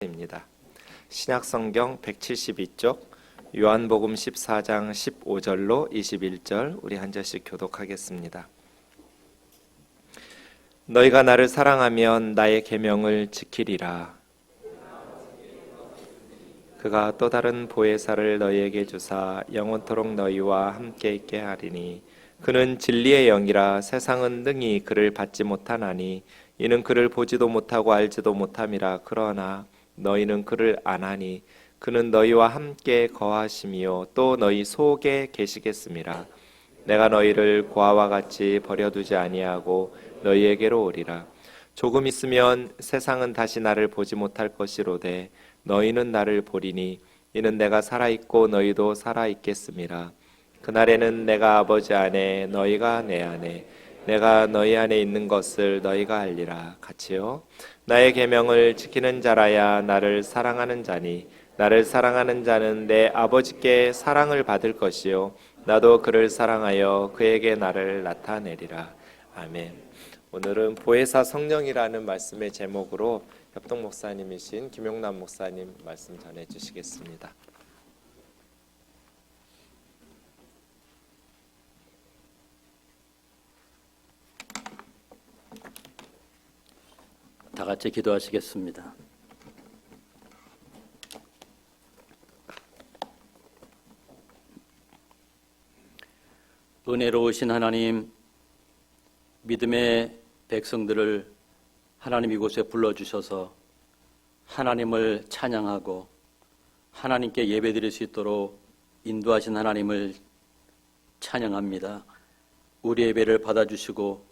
입니다. 신약성경 172쪽 요한복음 14장 15절로 21절 우리 한 절씩 교독하겠습니다. 너희가 나를 사랑하면 나의 계명을 지키리라. 그가 또 다른 보혜사를 너희에게 주사 영원토록 너희와 함께 있게 하리니 그는 진리의 영이라. 세상은 능히 그를 받지 못하나니 이는 그를 보지도 못하고 알지도 못함이라. 그러나 너희는 그를 아나니 그는 너희와 함께 거하시며 또 너희 속에 계시겠음이라. 내가 너희를 고아와 같이 버려두지 아니하고 너희에게로 오리라. 조금 있으면 세상은 다시 나를 보지 못할 것이로되 너희는 나를 보리니 이는 내가 살아있고 너희도 살아있겠음이라. 그날에는 내가 아버지 안에 너희가 내 안에 내가 너희 안에 있는 것을 너희가 알리라. 같이요. 나의 계명을 지키는 자라야 나를 사랑하는 자니 나를 사랑하는 자는 내 아버지께 사랑을 받을 것이요 나도 그를 사랑하여 그에게 나를 나타내리라. 아멘. 오늘은 보혜사 성령이라는 말씀의 제목으로 협동 목사님이신 김용남 목사님 말씀 전해 주시겠습니다. 다 같이 기도하시겠습니다. 은혜로우신 하나님, 믿음의 백성들을 하나님 이곳에 불러주셔서 하나님을 찬양하고 하나님께 예배드릴 수 있도록 인도하신 하나님을 찬양합니다. 우리 예배를 받아주시고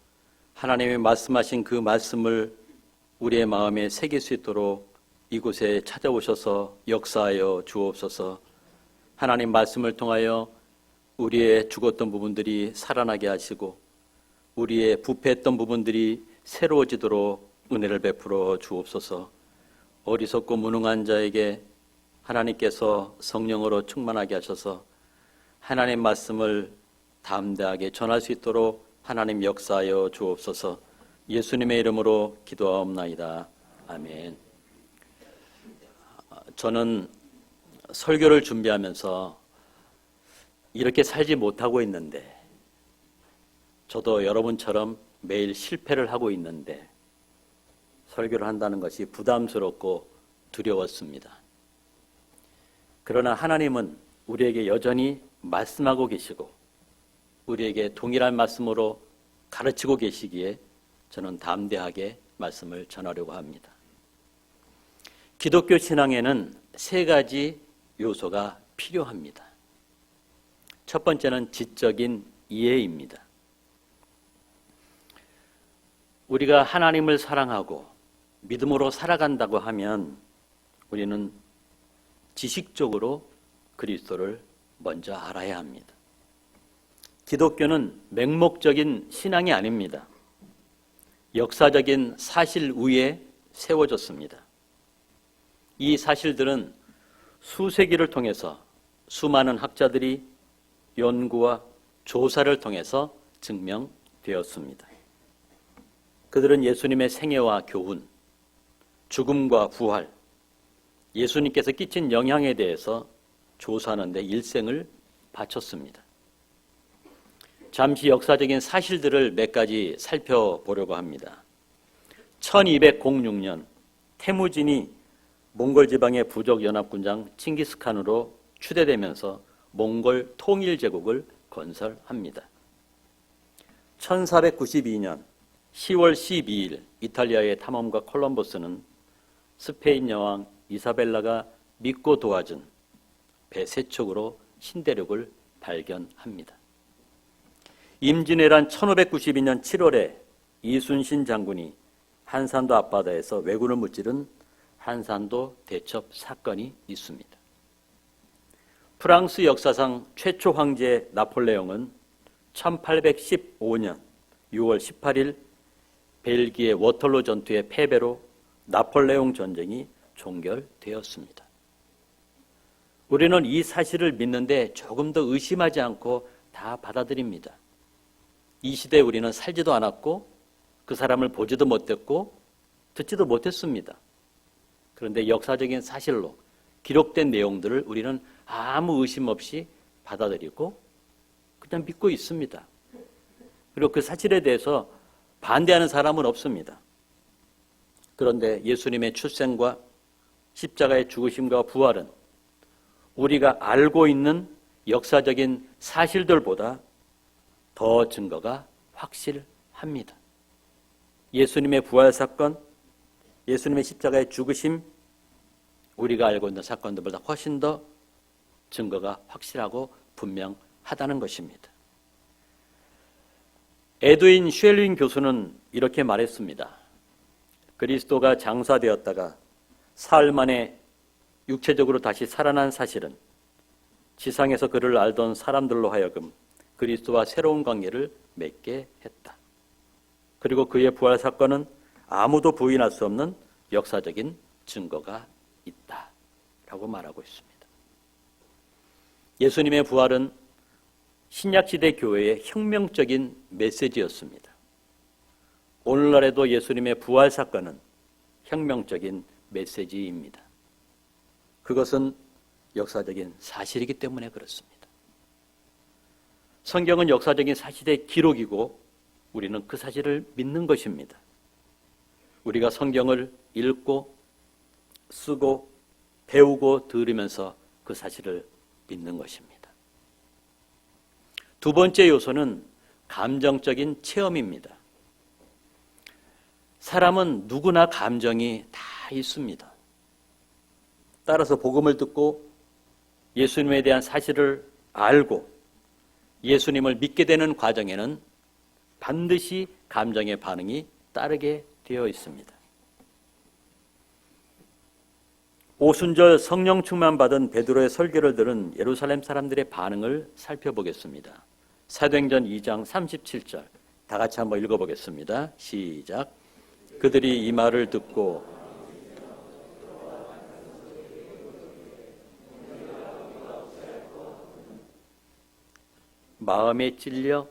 하나님이 말씀하신 그 말씀을 우리의 마음에 새길 수 있도록 이곳에 찾아오셔서 역사하여 주옵소서. 하나님 말씀을 통하여 우리의 죽었던 부분들이 살아나게 하시고 우리의 부패했던 부분들이 새로워지도록 은혜를 베풀어 주옵소서. 어리석고 무능한 자에게 하나님께서 성령으로 충만하게 하셔서 하나님 말씀을 담대하게 전할 수 있도록 하나님 역사하여 주옵소서. 예수님의 이름으로 기도하옵나이다. 아멘. 저는 설교를 준비하면서 이렇게 살지 못하고 있는데, 저도 여러분처럼 매일 실패를 하고 있는데 설교를 한다는 것이 부담스럽고 두려웠습니다. 그러나 하나님은 우리에게 여전히 말씀하고 계시고 우리에게 동일한 말씀으로 가르치고 계시기에 저는 담대하게 말씀을 전하려고 합니다. 기독교 신앙에는 세 가지 요소가 필요합니다. 첫 번째는 지적인 이해입니다. 우리가 하나님을 사랑하고 믿음으로 살아간다고 하면 우리는 지식적으로 그리스도를 먼저 알아야 합니다. 기독교는 맹목적인 신앙이 아닙니다. 역사적인 사실 위에 세워졌습니다. 이 사실들은 수세기를 통해서 수많은 학자들이 연구와 조사를 통해서 증명되었습니다. 그들은 예수님의 생애와 교훈, 죽음과 부활, 예수님께서 끼친 영향에 대해서 조사하는 데 일생을 바쳤습니다. 잠시 역사적인 사실들을 몇 가지 살펴보려고 합니다. 1206년 태무진이 몽골 지방의 부족 연합군장 칭기스칸으로 추대되면서 몽골 통일제국을 건설합니다. 1492년 10월 12일 이탈리아의 탐험가 콜럼버스는 스페인 여왕 이사벨라가 믿고 도와준 배 세 척으로 신대륙을 발견합니다. 임진왜란 1592년 7월에 이순신 장군이 한산도 앞바다에서 왜군을 무찌른 한산도 대첩 사건이 있습니다. 프랑스 역사상 최초 황제 나폴레옹은 1815년 6월 18일 벨기에 워털로 전투의 패배로 나폴레옹 전쟁이 종결되었습니다. 우리는 이 사실을 믿는데 조금 더 의심하지 않고 다 받아들입니다. 이 시대에 우리는 살지도 않았고 그 사람을 보지도 못했고 듣지도 못했습니다. 그런데 역사적인 사실로 기록된 내용들을 우리는 아무 의심 없이 받아들이고 그냥 믿고 있습니다. 그리고 그 사실에 대해서 반대하는 사람은 없습니다. 그런데 예수님의 출생과 십자가의 죽으심과 부활은 우리가 알고 있는 역사적인 사실들보다 더 증거가 확실합니다. 예수님의 부활 사건, 예수님의 십자가의 죽으심, 우리가 알고 있는 사건들보다 훨씬 더 증거가 확실하고 분명하다는 것입니다. 에드윈 쉘링 교수는 이렇게 말했습니다. 그리스도가 장사되었다가 사흘 만에 육체적으로 다시 살아난 사실은 지상에서 그를 알던 사람들로 하여금 그리스도와 새로운 관계를 맺게 했다. 그리고 그의 부활 사건은 아무도 부인할 수 없는 역사적인 증거가 있다. 라고 말하고 있습니다. 예수님의 부활은 신약시대 교회의 혁명적인 메시지였습니다. 오늘날에도 예수님의 부활 사건은 혁명적인 메시지입니다. 그것은 역사적인 사실이기 때문에 그렇습니다. 성경은 역사적인 사실의 기록이고 우리는 그 사실을 믿는 것입니다. 우리가 성경을 읽고 쓰고 배우고 들으면서 그 사실을 믿는 것입니다. 두 번째 요소는 감정적인 체험입니다. 사람은 누구나 감정이 다 있습니다. 따라서 복음을 듣고 예수님에 대한 사실을 알고 예수님을 믿게 되는 과정에는 반드시 감정의 반응이 따르게 되어 있습니다. 오순절 성령 충만 받은 베드로의 설교를 들은 예루살렘 사람들의 반응을 살펴보겠습니다. 사도행전 2장 37절 다 같이 한번 읽어보겠습니다. 시작. 그들이 이 말을 듣고 마음에 찔려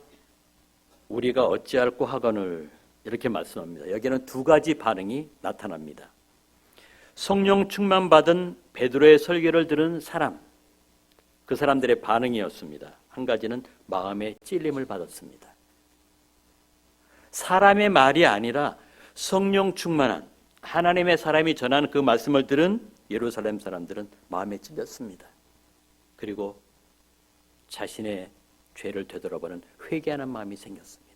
우리가 어찌할꼬 하거늘 이렇게 말씀합니다. 여기는 두 가지 반응이 나타납니다. 성령 충만 받은 베드로의 설교를 들은 사람, 그 사람들의 반응이었습니다. 한 가지는 마음에 찔림을 받았습니다. 사람의 말이 아니라 성령 충만한 하나님의 사람이 전하는 그 말씀을 들은 예루살렘 사람들은 마음에 찔렸습니다. 그리고 자신의 죄를 되돌아보는 회개하는 마음이 생겼습니다.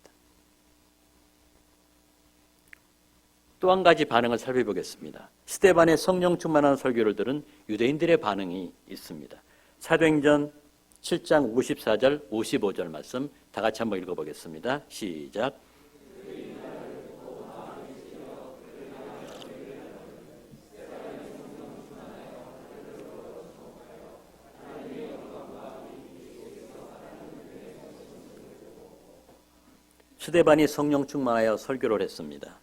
또 한 가지 반응을 살펴보겠습니다. 스데반의 성령 충만한 설교를 들은 유대인들의 반응이 있습니다. 사도행전 7장 54절 55절 말씀 다 같이 한번 읽어보겠습니다. 시작. 스데반이 성령 충만하여 설교를 했습니다.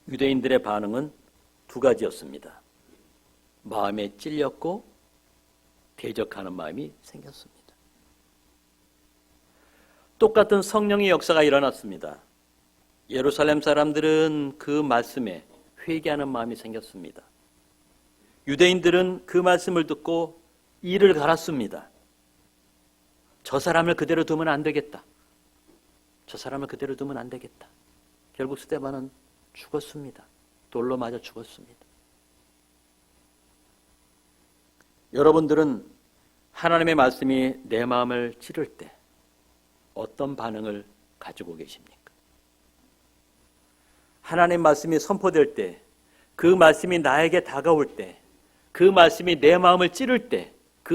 유대인들의 반응은 두 가지였습니다. 마음에 찔렸고 대적하는 마음이 생겼습니다. 똑같은 성령의 역사가 일어났습니다. 예루살렘 사람들은 그 말씀에 회개하는 마음이 생겼습니다. 유대인들은 그 말씀을 듣고 이를 갈았습니다. 저 사람을 그대로 두면 안 되겠다. 저 사람을 그대로 두면 안 되겠다. 결국 스데반은 죽었습니다. 돌로 맞아 죽었습니다. 여러분들은 하나님의 말씀이 내 마음을 찌를 때 어떤 반응을 가지고 계십니까? 하나님의 말씀이 선포될 때, 그 말씀이 나에게 다가올 때, 그 말씀이 내 마음을 찌를 때, 그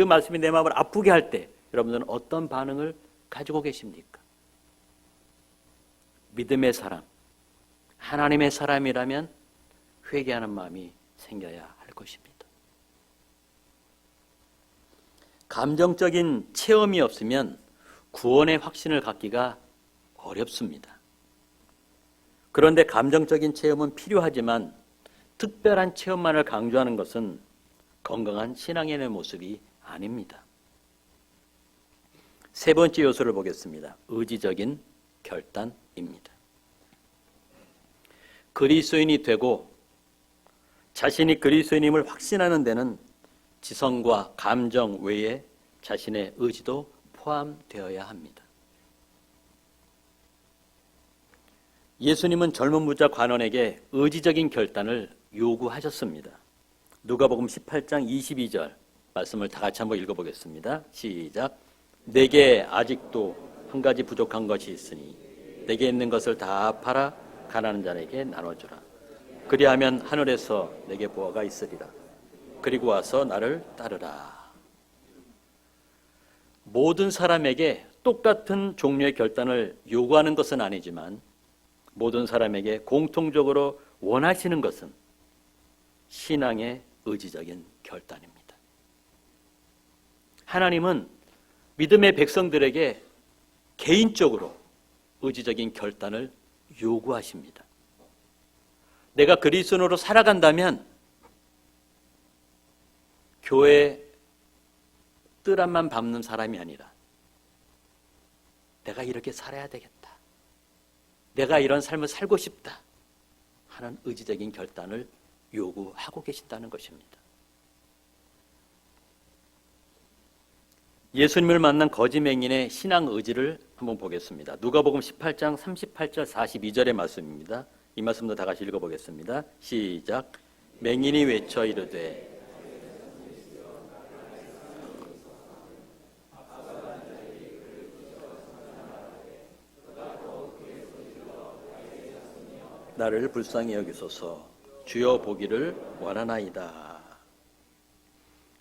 말씀이 내 마음을 아프게 할 때, 여러분들은 어떤 반응을 가지고 계십니까? 믿음의 사람, 하나님의 사람이라면 회개하는 마음이 생겨야 할 것입니다. 감정적인 체험이 없으면 구원의 확신을 갖기가 어렵습니다. 그런데 감정적인 체험은 필요하지만 특별한 체험만을 강조하는 것은 건강한 신앙인의 모습이 아닙니다. 세 번째 요소를 보겠습니다. 의지적인 결단입니다. 그리스도인이 되고 자신이 그리스도인임을 확신하는 데는 지성과 감정 외에 자신의 의지도 포함되어야 합니다. 예수님은 젊은 부자 관원에게 의지적인 결단을 요구하셨습니다. 누가복음 18장 22절 말씀을 다 같이 한번 읽어보겠습니다. 시작. 내게 아직도 한 가지 부족한 것이 있으니 내게 있는 것을 다 팔아 가난한 자에게 나눠주라. 그리하면 하늘에서 내게 보화가 있으리라. 그리고 와서 나를 따르라. 모든 사람에게 똑같은 종류의 결단을 요구하는 것은 아니지만 모든 사람에게 공통적으로 원하시는 것은 신앙의 의지적인 결단입니다. 하나님은 믿음의 백성들에게 개인적으로 의지적인 결단을 요구하십니다. 내가 그리스도인으로 살아간다면 교회 뜰 앞만 밟는 사람이 아니라 내가 이렇게 살아야 되겠다. 내가 이런 삶을 살고 싶다 하는 의지적인 결단을 요구하고 계신다는 것입니다. 예수님을 만난 거지 맹인의 신앙 의지를 한번 보겠습니다. 누가복음 18장 38절 42절의 말씀입니다. 이 말씀도 다 같이 읽어보겠습니다. 시작. 맹인이 외쳐 이르되 나를 불쌍히 여기소서. 주여 보기를 원하나이다.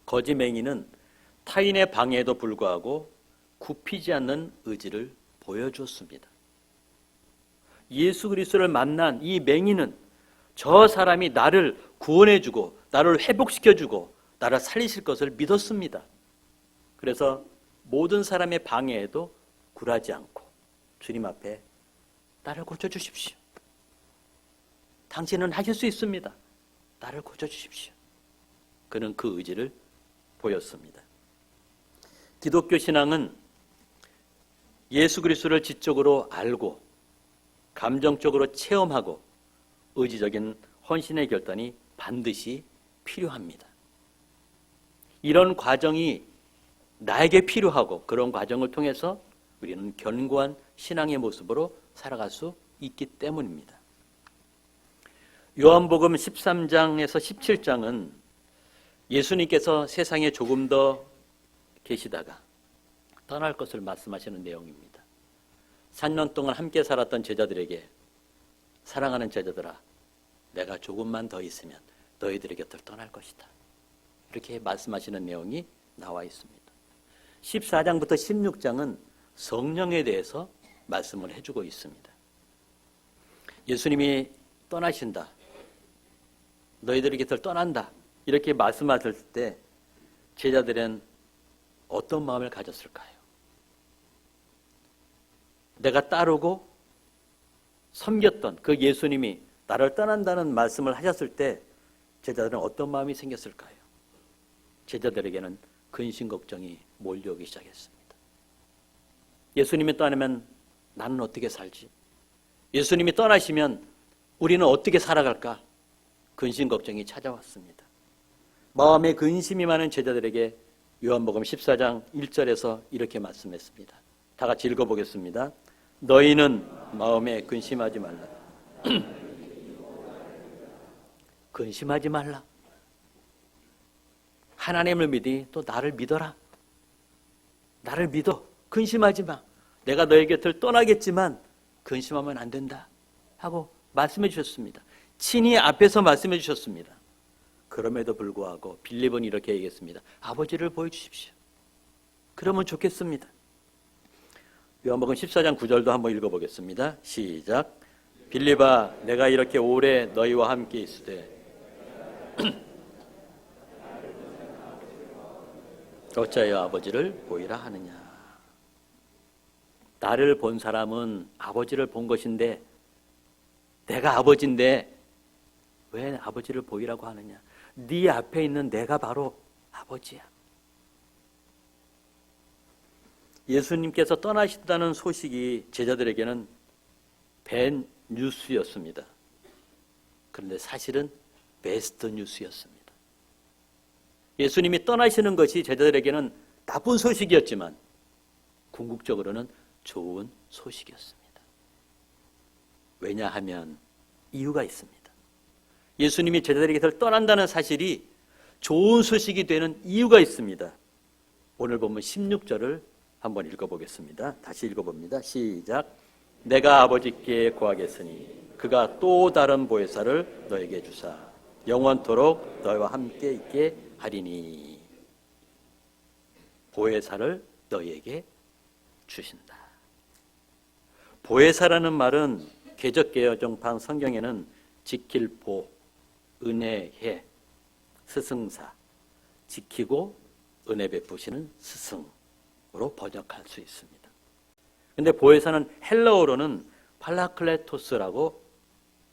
거지 맹인은 타인의 방해에도 불구하고 굽히지 않는 의지를 보여주었습니다. 예수 그리스도를 만난 이 맹인은 저 사람이 나를 구원해주고 나를 회복시켜주고 나를 살리실 것을 믿었습니다. 그래서 모든 사람의 방해에도 굴하지 않고 주님 앞에 나를 고쳐주십시오. 당신은 하실 수 있습니다. 나를 고쳐주십시오. 그는 그 의지를 보였습니다. 기독교 신앙은 예수 그리스도를 지적으로 알고 감정적으로 체험하고 의지적인 헌신의 결단이 반드시 필요합니다. 이런 과정이 나에게 필요하고 그런 과정을 통해서 우리는 견고한 신앙의 모습으로 살아갈 수 있기 때문입니다. 요한복음 13장에서 17장은 예수님께서 세상에 조금 더 계시다가 떠날 것을 말씀하시는 내용입니다. 3년 동안 함께 살았던 제자들에게 사랑하는 제자들아, 내가 조금만 더 있으면 너희들의 곁을 떠날 것이다. 이렇게 말씀하시는 내용이 나와 있습니다. 14장부터 16장은 성령에 대해서 말씀을 해주고 있습니다. 예수님이 떠나신다. 너희들의 곁을 떠난다. 이렇게 말씀하실 때 제자들은 어떤 마음을 가졌을까요? 내가 따르고 섬겼던 그 예수님이 나를 떠난다는 말씀을 하셨을 때 제자들은 어떤 마음이 생겼을까요? 제자들에게는 근심 걱정이 몰려오기 시작했습니다. 예수님이 떠나면 나는 어떻게 살지? 예수님이 떠나시면 우리는 어떻게 살아갈까? 근심 걱정이 찾아왔습니다. 마음에 근심이 많은 제자들에게 요한복음 14장 1절에서 이렇게 말씀했습니다. 다 같이 읽어보겠습니다. 너희는 마음에 근심하지 말라. 근심하지 말라. 하나님을 믿으니 또 나를 믿어라. 나를 믿어. 근심하지 마. 내가 너희 곁을 떠나겠지만 근심하면 안 된다 하고 말씀해 주셨습니다. 친히 앞에서 말씀해 주셨습니다. 그럼에도 불구하고 빌립은 이렇게 얘기했습니다. 아버지를 보여주십시오. 그러면 좋겠습니다. 요한복음 14장 9절도 한번 읽어보겠습니다. 시작. 빌립아, 내가 이렇게 오래 너희와 함께 있으되 어찌하여 아버지를 보이라 하느냐. 나를 본 사람은 아버지를 본 것인데 내가 아버지인데 왜 아버지를 보이라고 하느냐. 네 앞에 있는 내가 바로 아버지야. 예수님께서 떠나신다는 소식이 제자들에게는 밴 뉴스였습니다. 그런데 사실은 베스트 뉴스였습니다. 예수님이 떠나시는 것이 제자들에게는 나쁜 소식이었지만 궁극적으로는 좋은 소식이었습니다. 왜냐하면 이유가 있습니다. 예수님이 제자들에게서 떠난다는 사실이 좋은 소식이 되는 이유가 있습니다. 오늘 본문 16절을 한번 읽어보겠습니다. 다시 읽어봅니다. 시작. 내가 아버지께 구하겠으니 그가 또 다른 보혜사를 너에게 주사 영원토록 너희와 함께 있게 하리니. 보혜사를 너희에게 주신다. 보혜사라는 말은 개적개혁정판 성경에는 지킬 보, 은혜해, 스승사, 지키고 은혜 베푸시는 스승으로 번역할 수 있습니다. 그런데 보혜사는 헬라어로는 팔라클레토스라고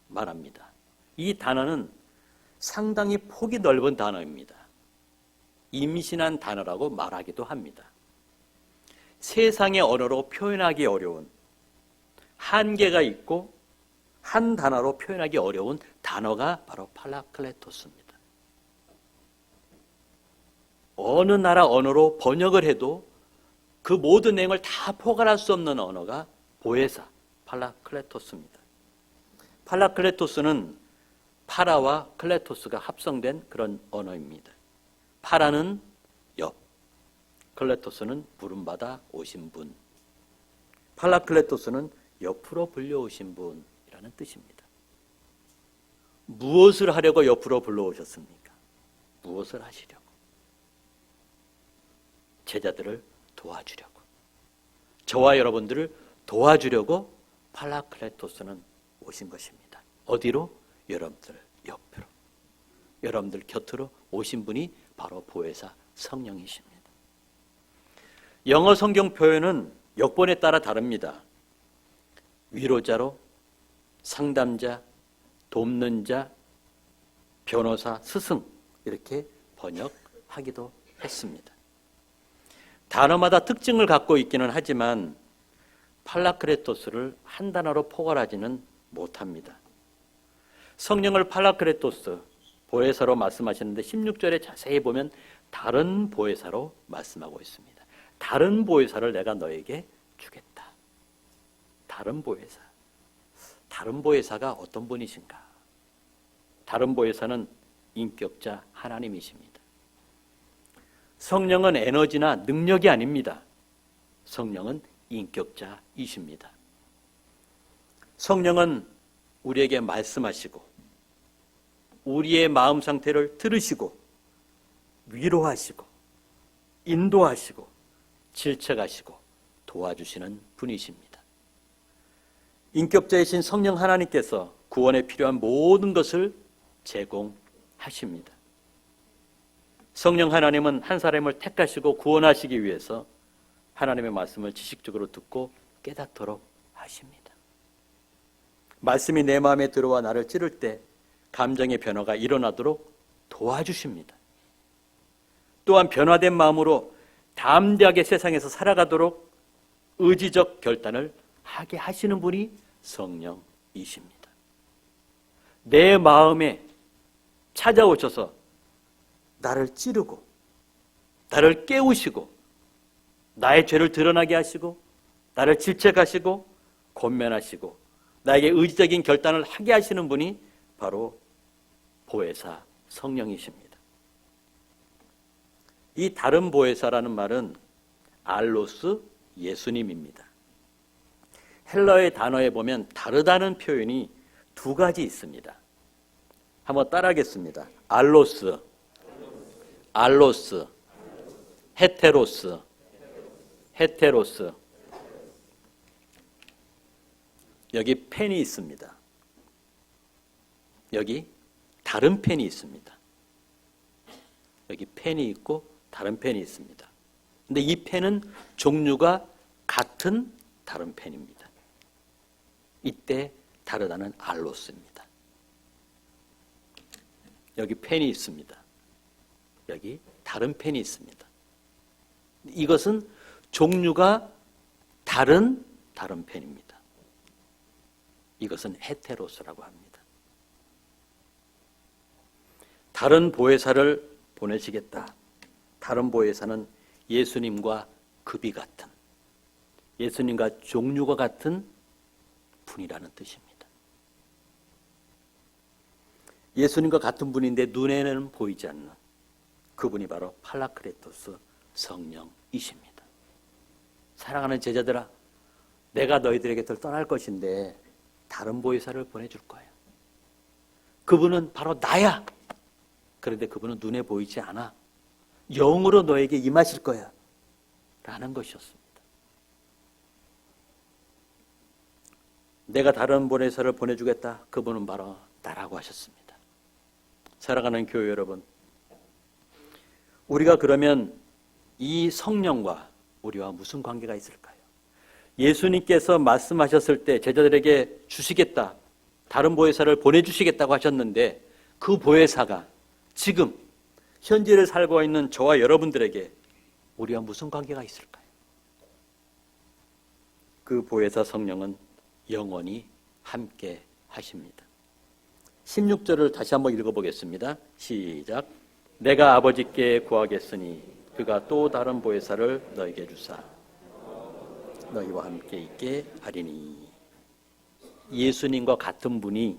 말합니다. 이 단어는 상당히 폭이 넓은 단어입니다. 임신한 단어라고 말하기도 합니다. 세상의 언어로 표현하기 어려운, 한계가 있고 한 단어로 표현하기 어려운 단어가 바로 팔라클레토스입니다. 어느 나라 언어로 번역을 해도 그 모든 내용을 다 포괄할 수 없는 언어가 보혜사, 팔라클레토스입니다. 팔라클레토스는 파라와 클레토스가 합성된 그런 언어입니다. 파라는 옆, 클레토스는 부름받아 오신 분. 팔라클레토스는 옆으로 불려오신 분이라는 뜻입니다. 무엇을 하려고 옆으로 불러오셨습니까? 무엇을 하시려고? 제자들을 도와주려고. 저와 여러분들을 도와주려고 팔라클레토스는 오신 것입니다. 어디로? 여러분들 옆으로. 여러분들 곁으로 오신 분이 바로 보혜사 성령이십니다. 영어 성경 표현은 역본에 따라 다릅니다. 위로자로, 상담자, 돕는 자, 변호사, 스승 이렇게 번역하기도 했습니다. 단어마다 특징을 갖고 있기는 하지만 팔라크레토스를 한 단어로 포괄하지는 못합니다. 성령을 팔라크레토스, 보혜사로 말씀하시는데 16절에 자세히 보면 다른 보혜사로 말씀하고 있습니다. 다른 보혜사를 내가 너에게 주겠다. 다른 보혜사. 다른 보혜사가 어떤 분이신가? 다른 보혜사는 인격자 하나님이십니다. 성령은 에너지나 능력이 아닙니다. 성령은 인격자이십니다. 성령은 우리에게 말씀하시고 우리의 마음 상태를 들으시고 위로하시고 인도하시고 질책하시고 도와주시는 분이십니다. 인격자이신 성령 하나님께서 구원에 필요한 모든 것을 제공하십니다. 성령 하나님은 한 사람을 택하시고 구원하시기 위해서 하나님의 말씀을 지식적으로 듣고 깨닫도록 하십니다. 말씀이 내 마음에 들어와 나를 찌를 때 감정의 변화가 일어나도록 도와주십니다. 또한 변화된 마음으로 담대하게 세상에서 살아가도록 의지적 결단을 하게 하시는 분이 성령이십니다. 내 마음에 찾아오셔서 나를 찌르고 나를 깨우시고 나의 죄를 드러나게 하시고 나를 질책하시고 권면하시고 나에게 의지적인 결단을 하게 하시는 분이 바로 보혜사 성령이십니다. 이 다른 보혜사라는 말은 알로스 예수님입니다. 헬라어의 단어에 보면 다르다는 표현이 두 가지 있습니다. 한번 따라하겠습니다. 알로스, 알로스, 헤테로스, 헤테로스. 여기 펜이 있습니다. 여기 다른 펜이 있습니다. 여기 펜이 있고 다른 펜이 있습니다. 근데 이 펜은 종류가 같은 다른 펜입니다. 이때 다르다는 알로스입니다. 여기 펜이 있습니다. 여기 다른 펜이 있습니다. 이것은 종류가 다른 펜입니다. 이것은 헤테로스라고 합니다. 다른 보혜사를 보내시겠다. 다른 보혜사는 예수님과 급이 같은, 예수님과 종류가 같은 분이라는 뜻입니다. 예수님과 같은 분인데 눈에는 보이지 않는 그분이 바로 팔라크레토스 성령이십니다. 사랑하는 제자들아, 내가 너희들에게서 떠날 것인데 다른 보혜사를 보내줄 거야. 그분은 바로 나야. 그런데 그분은 눈에 보이지 않아. 영으로 너에게 임하실 거야. 라는 것이었습니다. 내가 다른 보혜사를 보내주겠다. 그분은 바로 나라고 하셨습니다. 사랑하는 교회 여러분, 우리가 그러면 이 성령과 우리와 무슨 관계가 있을까요? 예수님께서 말씀하셨을 때 제자들에게 주시겠다, 다른 보혜사를 보내주시겠다고 하셨는데 그 보혜사가 지금 현재를 살고 있는 저와 여러분들에게 우리와 무슨 관계가 있을까요? 그 보혜사 성령은 영원히 함께 하십니다. 16절을 다시 한번 읽어보겠습니다. 시작. 내가 아버지께 구하겠으니 그가 또 다른 보혜사를 너에게 주사 너희와 함께 있게 하리니. 예수님과 같은 분이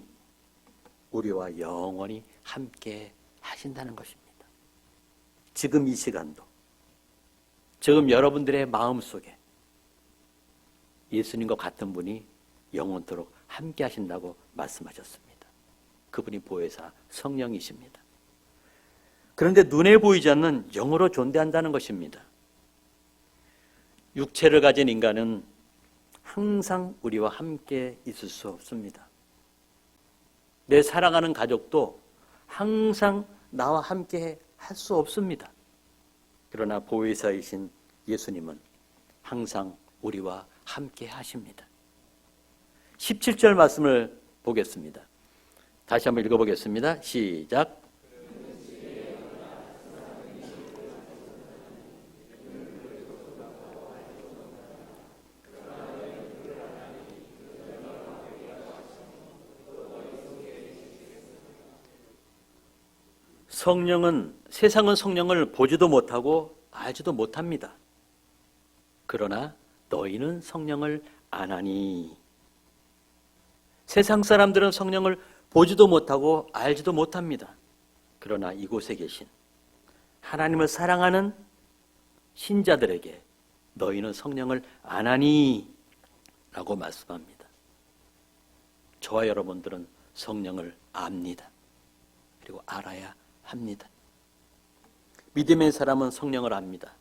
우리와 영원히 함께 하신다는 것입니다. 지금 이 시간도, 지금 여러분들의 마음속에 예수님과 같은 분이 영원토록 함께 하신다고 말씀하셨습니다. 그분이 보혜사 성령이십니다. 그런데 눈에 보이지 않는 영으로 존재한다는 것입니다. 육체를 가진 인간은 항상 우리와 함께 있을 수 없습니다. 내 사랑하는 가족도 항상 나와 함께 할 수 없습니다. 그러나 보혜사이신 예수님은 항상 우리와 함께 하십니다. 17절 말씀을 보겠습니다. 다시 한번 읽어보겠습니다. 시작. 세상은 성령을 보지도 못하고 알지도 못합니다. 그러나 너희는 성령을 아나니. 세상 사람들은 성령을 보지도 못하고 알지도 못합니다. 그러나 이곳에 계신 하나님을 사랑하는 신자들에게 너희는 성령을 아나니 라고 말씀합니다. 저와 여러분들은 성령을 압니다. 그리고 알아야 합니다. 믿음의 사람은 성령을 압니다.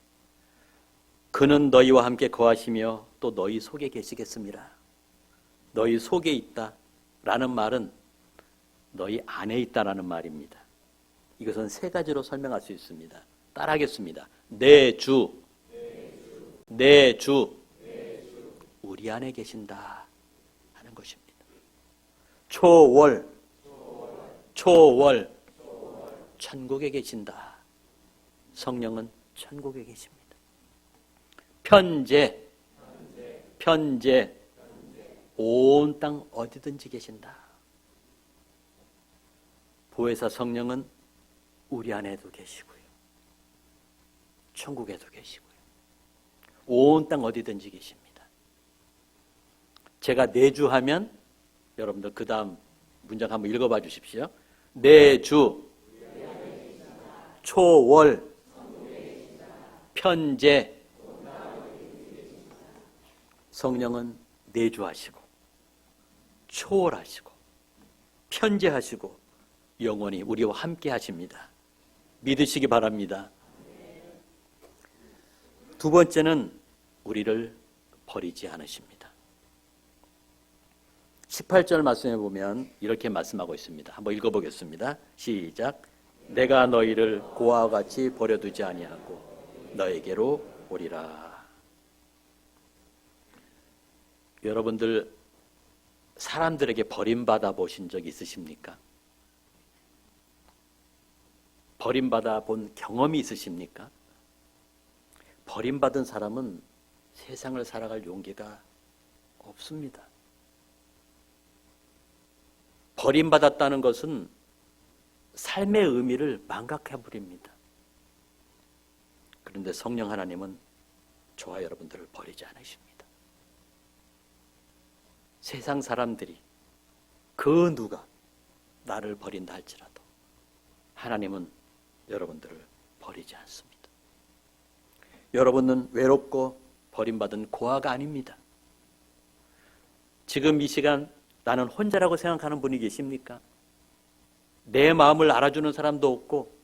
그는 너희와 함께 거하시며 또 너희 속에 계시겠습니다. 너희 속에 있다 라는 말은 너희 안에 있다라는 말입니다. 이것은 세 가지로 설명할 수 있습니다. 따라하겠습니다. 내 주, 우리 안에 계신다 하는 것입니다. 초월, 천국에 계신다. 성령은 천국에 계십니다. 편재, 온 땅 어디든지 계신다. 보혜사 성령은 우리 안에도 계시고요. 천국에도 계시고요. 온 땅 어디든지 계십니다. 제가 내주하면 여러분들 그 다음 문장 한번 읽어봐 주십시오. 내주, 초월, 편재. 성령은 내주하시고 초월하시고 편재하시고 영원히 우리와 함께 하십니다. 믿으시기 바랍니다. 두 번째는 우리를 버리지 않으십니다. 18절 말씀해 보면 이렇게 말씀하고 있습니다. 한번 읽어보겠습니다. 시작. 내가 너희를 고아와 같이 버려두지 아니하고 너에게로 오리라. 여러분들 사람들에게 버림받아 보신 적 있으십니까? 버림받아 본 경험이 있으십니까? 버림받은 사람은 세상을 살아갈 용기가 없습니다. 버림받았다는 것은 삶의 의미를 망각해 버립니다. 그런데 성령 하나님은 저와 여러분들을 버리지 않으십니다. 세상 사람들이 그 누가 나를 버린다 할지라도 하나님은 여러분들을 버리지 않습니다. 여러분은 외롭고 버림받은 고아가 아닙니다. 지금 이 시간 나는 혼자라고 생각하는 분이 계십니까? 내 마음을 알아주는 사람도 없고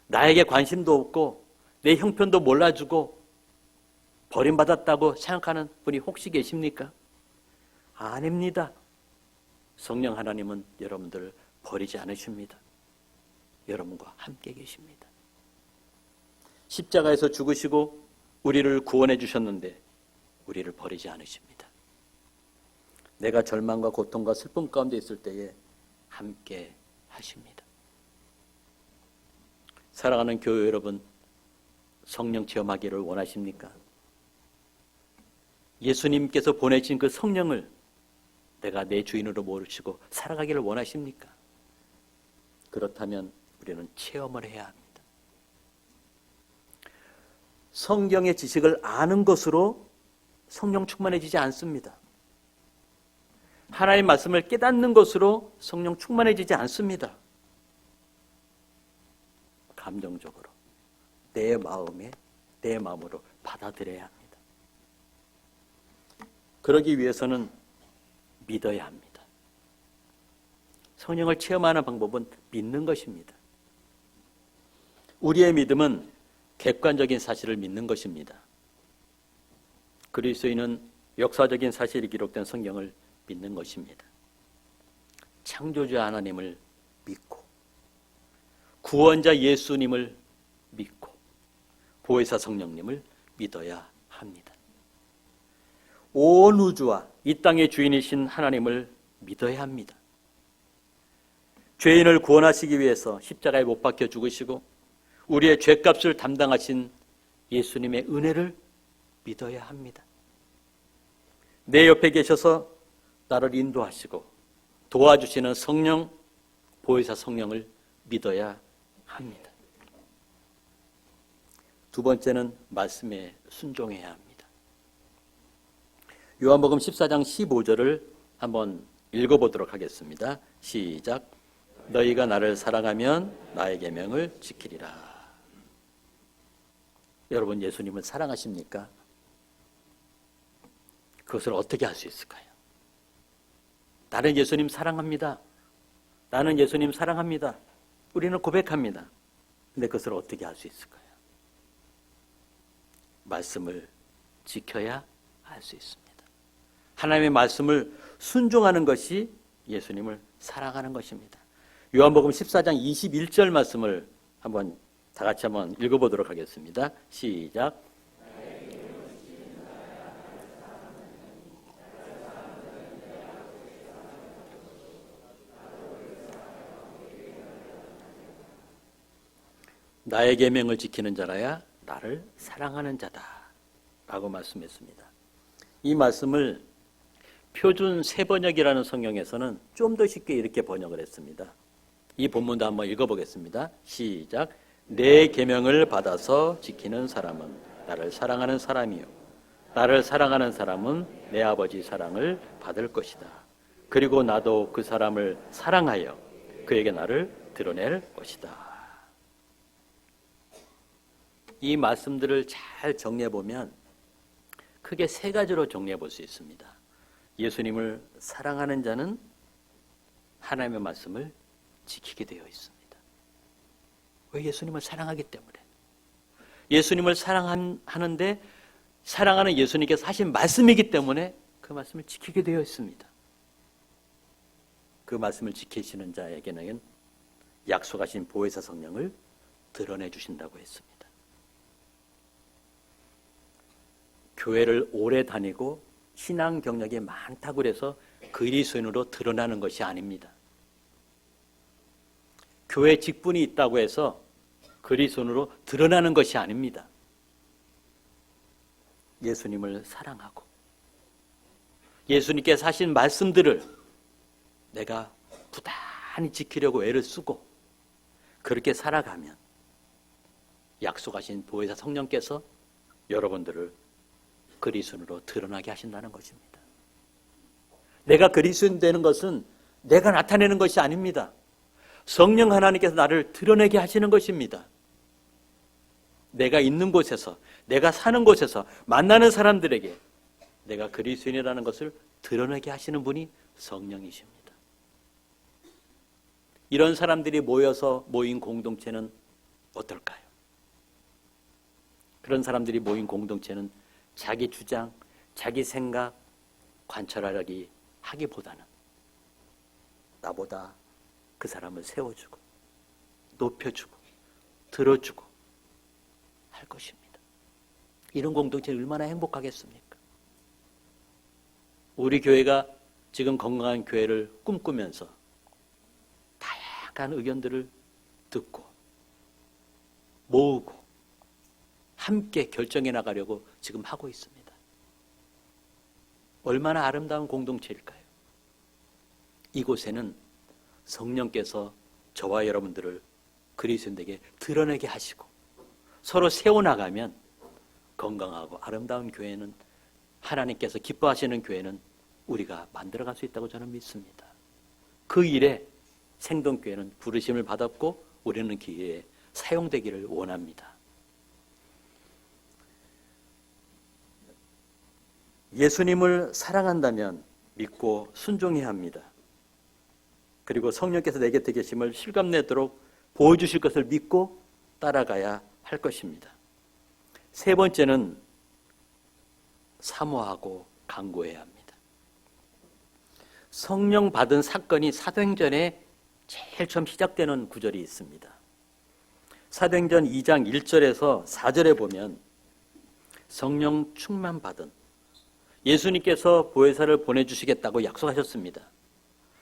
나에게 관심도 없고 내 형편도 몰라주고 버림받았다고 생각하는 분이 혹시 계십니까? 아닙니다. 성령 하나님은 여러분들을 버리지 않으십니다. 여러분과 함께 계십니다. 십자가에서 죽으시고 우리를 구원해 주셨는데 우리를 버리지 않으십니다. 내가 절망과 고통과 슬픔 가운데 있을 때에 함께 하십니다. 사랑하는 교회 여러분, 성령 체험하기를 원하십니까? 예수님께서 보내신 그 성령을 내가 내 주인으로 모시고 살아가기를 원하십니까? 그렇다면 우리는 체험을 해야 합니다. 성경의 지식을 아는 것으로 성령 충만해지지 않습니다. 하나님의 말씀을 깨닫는 것으로 성령 충만해지지 않습니다. 감정적으로 내 마음으로 받아들여야 합니다. 그러기 위해서는 믿어야 합니다. 성령을 체험하는 방법은 믿는 것입니다. 우리의 믿음은 객관적인 사실을 믿는 것입니다. 그리스도인은 역사적인 사실이 기록된 성경을 믿는 것입니다. 창조주 하나님을 믿고 구원자 예수님을 믿고 보혜사 성령님을 믿어야 합니다. 온 우주와 이 땅의 주인이신 하나님을 믿어야 합니다. 죄인을 구원하시기 위해서 십자가에 못 박혀 죽으시고 우리의 죄값을 담당하신 예수님의 은혜를 믿어야 합니다. 내 옆에 계셔서 나를 인도하시고 도와주시는 성령, 보혜사 성령을 믿어야 합니다. 두 번째는 말씀에 순종해야 합니다. 요한복음 14장 15절을 한번 읽어보도록 하겠습니다. 시작. 너희가 나를 사랑하면 나의 계명을 지키리라. 여러분, 예수님을 사랑하십니까? 그것을 어떻게 할 수 있을까요? 나는 예수님 사랑합니다. 나는 예수님 사랑합니다. 우리는 고백합니다. 근데 그것을 어떻게 할 수 있을까요? 말씀을 지켜야 할 수 있습니다. 하나님의 말씀을 순종하는 것이 예수님을 사랑하는 것입니다. 요한복음 14장 21절 말씀을 한번 다 같이 한번 읽어보도록 하겠습니다. 시작. 나의 계명을 지키는 자라야 나를 사랑하는 자다 라고 말씀했습니다. 이 말씀을 표준 세번역이라는 성경에서는 좀 더 쉽게 이렇게 번역을 했습니다. 이 본문도 한번 읽어보겠습니다. 시작. 내 계명을 받아서 지키는 사람은 나를 사랑하는 사람이요 나를 사랑하는 사람은 내 아버지 사랑을 받을 것이다. 그리고 나도 그 사람을 사랑하여 그에게 나를 드러낼 것이다. 이 말씀들을 잘 정리해 보면 크게 세 가지로 정리해 볼 수 있습니다. 예수님을 사랑하는 자는 하나님의 말씀을 지키게 되어 있습니다. 왜? 예수님을 사랑하기 때문에. 예수님을 사랑하는데 사랑하는 예수님께서 하신 말씀이기 때문에 그 말씀을 지키게 되어 있습니다. 그 말씀을 지키시는 자에게는 약속하신 보혜사 성령을 드러내 주신다고 했습니다. 교회를 오래 다니고 신앙 경력이 많다고 해서 그리스도인으로 드러나는 것이 아닙니다. 교회 직분이 있다고 해서 그리스도인으로 드러나는 것이 아닙니다. 예수님을 사랑하고 예수님께서 하신 말씀들을 내가 부단히 지키려고 애를 쓰고 그렇게 살아가면 약속하신 보혜사 성령께서 여러분들을 그리스도인으로 드러나게 하신다는 것입니다. 내가 그리스도인 되는 것은 내가 나타내는 것이 아닙니다. 성령 하나님께서 나를 드러내게 하시는 것입니다. 내가 있는 곳에서, 내가 사는 곳에서 만나는 사람들에게 내가 그리스도인이라는 것을 드러내게 하시는 분이 성령이십니다. 이런 사람들이 모여서 모인 공동체는 어떨까요? 그런 사람들이 모인 공동체는 자기 주장, 자기 생각 관철하기 하기보다는 나보다 그 사람을 세워주고 높여주고 들어주고 할 것입니다. 이런 공동체 얼마나 행복하겠습니까? 우리 교회가 지금 건강한 교회를 꿈꾸면서 다양한 의견들을 듣고 모으고 함께 결정해 나가려고 지금 하고 있습니다. 얼마나 아름다운 공동체일까요? 이곳에는 성령께서 저와 여러분들을 그리스도인에게 드러내게 하시고 서로 세워나가면 건강하고 아름다운 교회는, 하나님께서 기뻐하시는 교회는 우리가 만들어갈 수 있다고 저는 믿습니다. 그 일에 생동교회는 부르심을 받았고 우리는 기회에 사용되기를 원합니다. 예수님을 사랑한다면 믿고 순종해야 합니다. 그리고 성령께서 내 곁에 계심을 실감내도록 보여주실 것을 믿고 따라가야 할 것입니다. 세 번째는 사모하고 간구해야 합니다. 성령 받은 사건이 사도행전에 제일 처음 시작되는 구절이 있습니다. 사도행전 2장 1절에서 4절에 보면 성령 충만 받은, 예수님께서 보혜사를 보내주시겠다고 약속하셨습니다.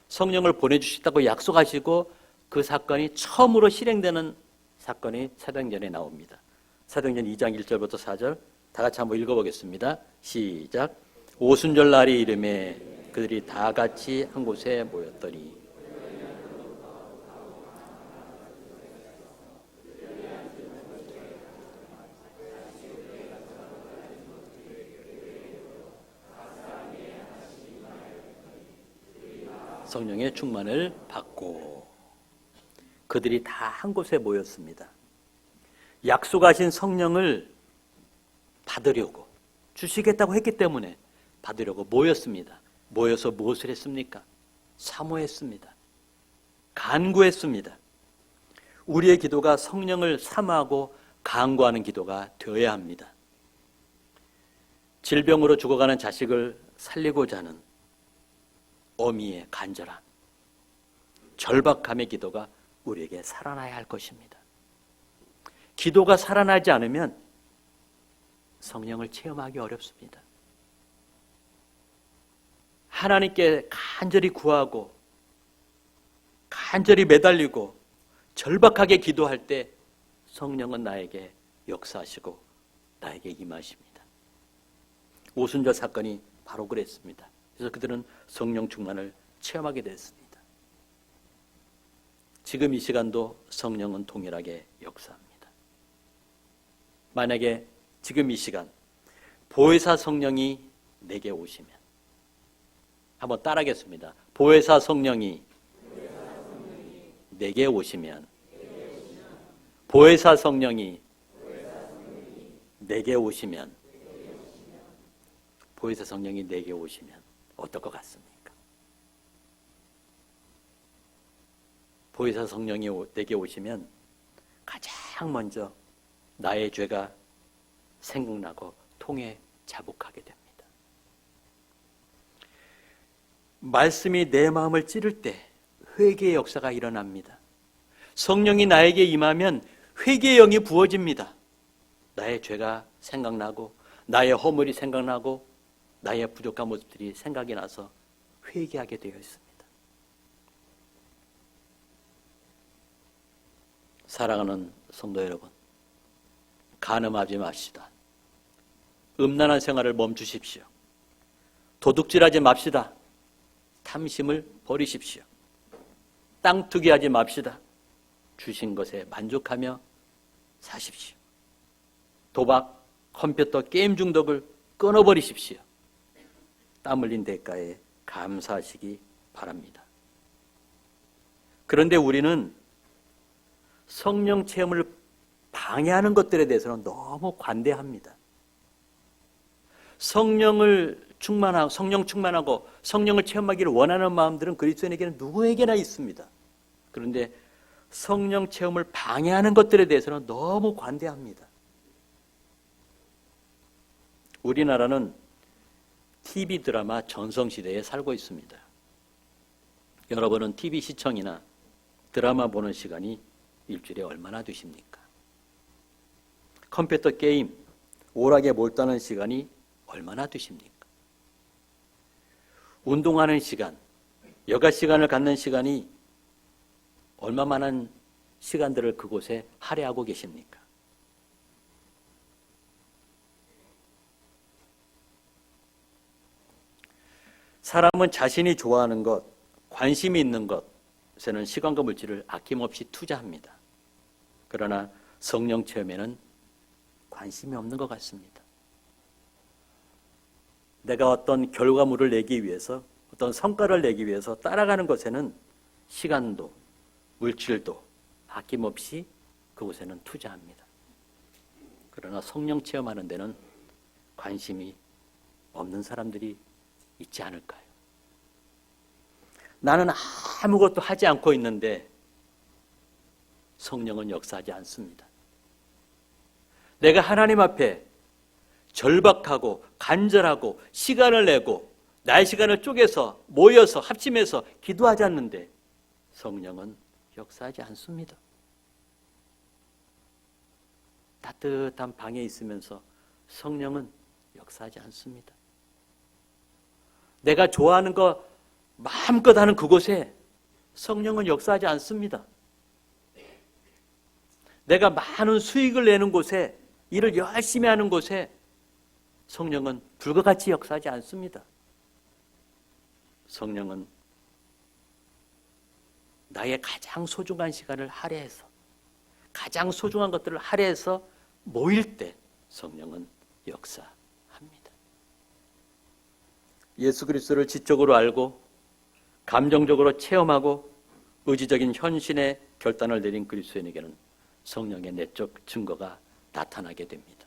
성령을 보내주시겠다고 약속하시고 그 사건이 처음으로 실행되는 사건이 사도행전에 나옵니다. 사도행전 2장 1절부터 4절 다 같이 한번 읽어보겠습니다. 시작. 오순절 날이 이름에 그들이 다 같이 한 곳에 모였더니 성령의 충만을 받고 그들이 다 한 곳에 모였습니다. 약속하신 성령을 받으려고 주시겠다고 했기 때문에 받으려고 모였습니다. 모여서 무엇을 했습니까? 사모했습니다. 간구했습니다. 우리의 기도가 성령을 사모하고 간구하는 기도가 되어야 합니다. 질병으로 죽어가는 자식을 살리고자 하는 어미의 간절함, 절박함의 기도가 우리에게 살아나야 할 것입니다. 기도가 살아나지 않으면 성령을 체험하기 어렵습니다. 하나님께 간절히 구하고 간절히 매달리고 절박하게 기도할 때 성령은 나에게 역사하시고 나에게 임하십니다. 오순절 사건이 바로 그랬습니다. 그래서 그들은 성령 충만을 체험하게 됐습니다. 지금 이 시간도 성령은 동일하게 역사합니다. 만약에 지금 이 시간 보혜사 성령이 내게 오시면, 한번 따라하겠습니다. 보혜사 성령이 내게 오시면, 보혜사 성령이 내게 오시면, 보혜사 성령이 내게 오시면 어떨 것 같습니까? 보혜사 성령이 내게 오시면 가장 먼저 나의 죄가 생각나고 통에 자복하게 됩니다. 말씀이 내 마음을 찌를 때 회개의 역사가 일어납니다. 성령이 나에게 임하면 회개의 영이 부어집니다. 나의 죄가 생각나고 나의 허물이 생각나고 나의 부족한 모습들이 생각이 나서 회개하게 되어 있습니다. 사랑하는 성도 여러분, 간음하지 맙시다. 음란한 생활을 멈추십시오. 도둑질하지 맙시다. 탐심을 버리십시오. 땅 투기하지 맙시다. 주신 것에 만족하며 사십시오. 도박, 컴퓨터, 게임 중독을 끊어버리십시오. 땀 흘린 대가에 감사하시기 바랍니다. 그런데 우리는 성령 체험을 방해하는 것들에 대해서는 너무 관대합니다. 성령 충만하고 성령을 체험하기를 원하는 마음들은 그리스도인에게는 누구에게나 있습니다. 그런데 성령 체험을 방해하는 것들에 대해서는 너무 관대합니다. 우리나라는 TV 드라마 전성시대에 살고 있습니다. 여러분은 TV 시청이나 드라마 보는 시간이 일주일에 얼마나 되십니까? 컴퓨터 게임, 오락에 몰두하는 시간이 얼마나 되십니까? 운동하는 시간, 여가 시간을 갖는 시간이 얼마만한 시간들을 그곳에 할애하고 계십니까? 사람은 자신이 좋아하는 것, 관심이 있는 것에는 시간과 물질을 아낌없이 투자합니다. 그러나 성령 체험에는 관심이 없는 것 같습니다. 내가 어떤 결과물을 내기 위해서, 어떤 성과를 내기 위해서 따라가는 것에는 시간도 물질도 아낌없이 그곳에는 투자합니다. 그러나 성령 체험하는 데는 관심이 없는 사람들이 있지 않을까요? 나는 아무것도 하지 않고 있는데 성령은 역사하지 않습니다. 내가 하나님 앞에 절박하고 간절하고 시간을 내고 나의 시간을 쪼개서 모여서 합심해서 기도하지 않는데 성령은 역사하지 않습니다. 따뜻한 방에 있으면서 성령은 역사하지 않습니다. 내가 좋아하는 거 마음껏 하는 그곳에 성령은 역사하지 않습니다. 내가 많은 수익을 내는 곳에, 일을 열심히 하는 곳에 성령은 불과 같이 역사하지 않습니다. 성령은 나의 가장 소중한 시간을 할애해서, 가장 소중한 것들을 할애해서 모일 때 성령은 역사합니다. 예수 그리스도를 지적으로 알고 감정적으로 체험하고 의지적인 헌신의 결단을 내린 그리스도인에게는 성령의 내적 증거가 나타나게 됩니다.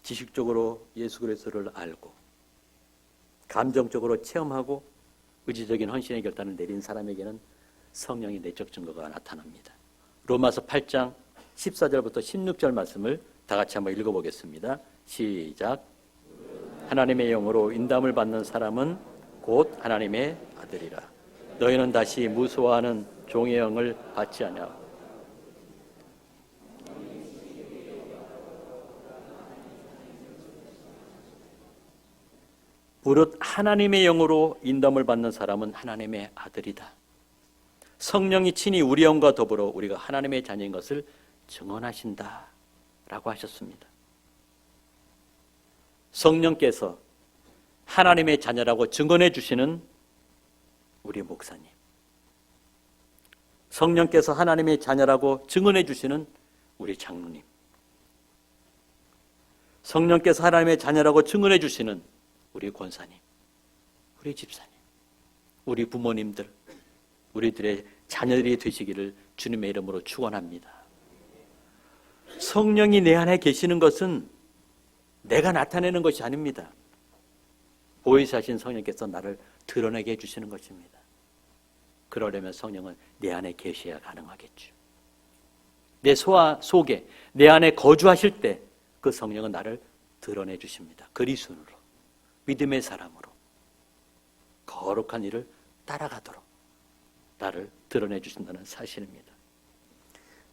지식적으로 예수 그리스도를 알고 감정적으로 체험하고 의지적인 헌신의 결단을 내린 사람에게는 성령의 내적 증거가 나타납니다. 로마서 8장 14절부터 16절 말씀을 다 같이 한번 읽어보겠습니다. 시작. 하나님의 영으로 인담을 받는 사람은 곧 하나님의 아들이라. 너희는 다시 무소화하는 종의 영을 받지 아니하고 무릇 하나님의 영으로 인담을 받는 사람은 하나님의 아들이다. 성령이 친히 우리 영과 더불어 우리가 하나님의 자녀인 것을 증언하신다 라고 하셨습니다. 성령께서 하나님의 자녀라고 증언해 주시는 우리 목사님, 성령께서 하나님의 자녀라고 증언해 주시는 우리 장로님, 성령께서 하나님의 자녀라고 증언해 주시는 우리 권사님, 우리 집사님, 우리 부모님들, 우리들의 자녀들이 되시기를 주님의 이름으로 축원합니다. 성령이 내 안에 계시는 것은 내가 나타내는 것이 아닙니다. 보이사신 성령께서 나를 드러내게 해주시는 것입니다. 그러려면 성령은 내 안에 계셔야 가능하겠죠. 내 소아 속에 내 안에 거주하실 때 그 성령은 나를 드러내 주십니다. 그리스도로, 믿음의 사람으로 거룩한 일을 따라가도록 나를 드러내 주신다는 사실입니다.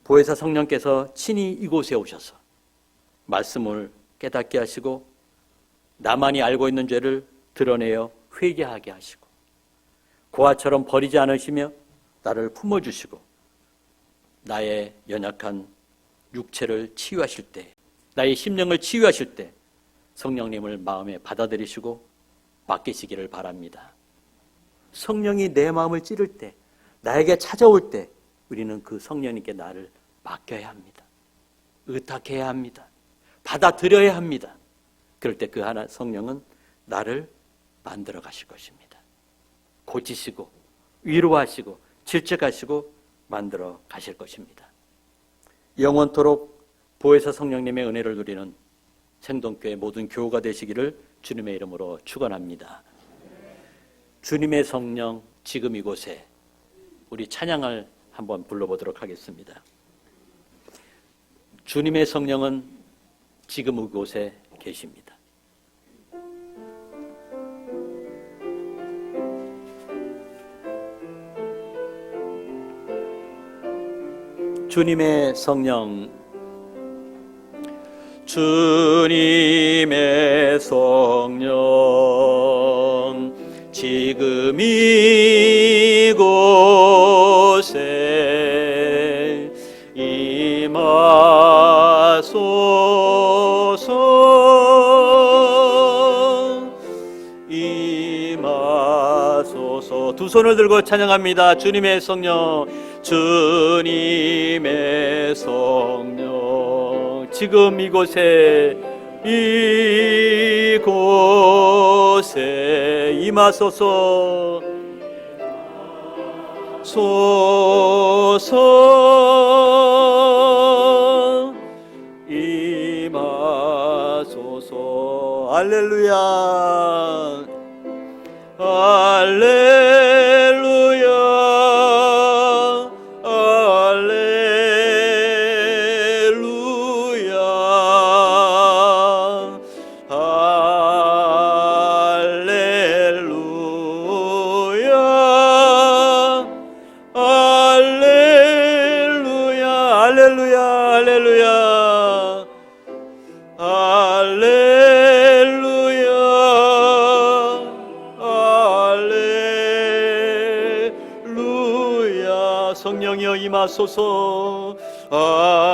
보혜사 성령께서 친히 이곳에 오셔서 말씀을 깨닫게 하시고 나만이 알고 있는 죄를 드러내어 회개하게 하시고 고아처럼 버리지 않으시며 나를 품어주시고 나의 연약한 육체를 치유하실 때, 나의 심령을 치유하실 때 성령님을 마음에 받아들이시고 맡기시기를 바랍니다. 성령이 내 마음을 찌를 때, 나에게 찾아올 때 우리는 그 성령님께 나를 맡겨야 합니다. 의탁해야 합니다. 받아들여야 합니다. 그럴 때 그 하나 성령은 나를 만들어 가실 것입니다. 고치시고 위로하시고 질책하시고 만들어 가실 것입니다. 영원토록 보혜사 성령님의 은혜를 누리는 생동교회 모든 교우가 되시기를 주님의 이름으로 축원합니다. 주님의 성령 지금 이곳에, 우리 찬양을 한번 불러보도록 하겠습니다. 주님의 성령은 지금 이곳에 계십니다. 주님의 성령, 주님의 성령 지금 이곳에 임하소서. 두 손을 들고 찬양합니다. 주님의 성령, 주님의 성령 지금 이곳에 임하소서. 임하소서. 할렐루야, 할렐루야, 할렐루야, 할렐루야, 할렐루야, 할렐루야, 할렐루야, 할렐루야, 할렐루야. 성령이여 임하소서. 할렐루야.